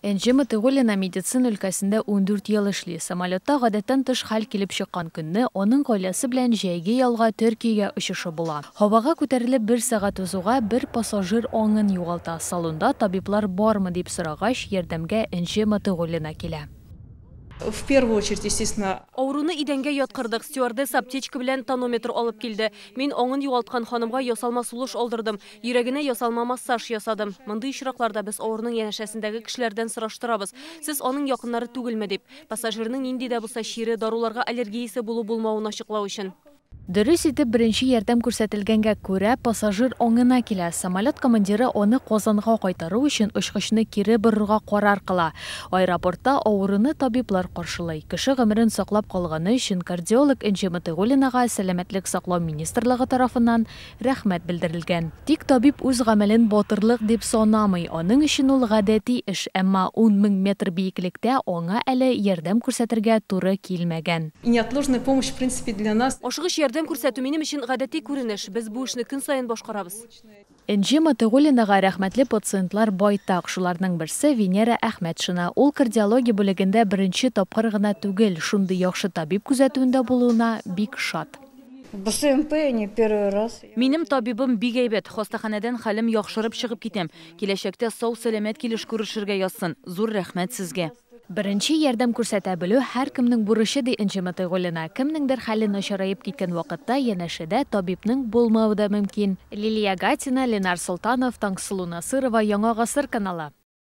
Энҗе Матыйгуллина медицина өлкәсендә 14 ел эшли. Самолетта гадәттән тыш хәл килеп чыккан көнне аның гаиләсе белән җәйге ялга Төркиягә очышы була. Һавага күтәрелеп 1 сәгать узуга бер пассажир аңын югалта. Салонда табиблар бармы дип сорагач, ярдәмгә Энҗе Матыйгуллина килә. В первую очередь, естественно, Ауруны идәнгә яткырдык. Стюардесса аптечка белән тонометр алып килде. Мин аңын югалткан ханымга ясалма сулыш алдырдым. Йөрәгенә ясалма массаж ясадым. Мондый очракларда без авырның янәшәсендәге кешеләрдән сораштырабыз. Сез аның якыннары түгелме дип. Пассажирның нинди дә булса чире, даруларга аллергиясе булу-булмавын ачыклау өчен. Дөрес итеп беренче ярдәм күрсәтелгәнгә күрә пассажир аңына килә. Самолет командиры аны Казанга кайтару өчен очкычны кире борырга карар кыла. Аэропортта авыруны табиблар каршылый. Кеше гомерен саклап калганы өчен кардиолог Энҗе Матыйгуллинага Сәламәтлек саклау министрлыгы тарафыннан рәхмәт белдерелгән. Тик табиб үз гамәлен батырлык дип санамый. Аның өчен ул гадәти эш, әмма 10 000 метр биеклектә аңа әле ярдәм күрсәтергә туры килмәгән. и неотложная помощь, в принципе, для нас. Ашыгыч ярдәм күрсәтү минем өчен гадәти күренеш. Без бу эшне көн саен башкарабыз. Энҗе Матыйгуллинага рәхмәтле пациентлар байтак. Шуларның берсе Венера Әхмәтшина. Ул кардиология бүлегендә беренче тапкыр гына түгел, шундый яхшы табиб күзәтүендә булуына бик шат. БСМП не первый раз. Минем табибым бик әйбәт. Хастаханәдән хәлем яхшырып чыгып китәм. Киләчәктә сау-сәламәт килеш күрешергә язсын. Зур рәхмәт сезгә. Беренче ярдәм күрсәтә белү һәркемнең бурычы ди Энҗе Матыйгуллина. Кемнеңдер хәле начараеп киткән вакытта янәшәдә табибның булмавы да мөмкин. Лилия Гатина, Ленар Солтанов, Таңсылу Насырова, Яңа гасыр каналы.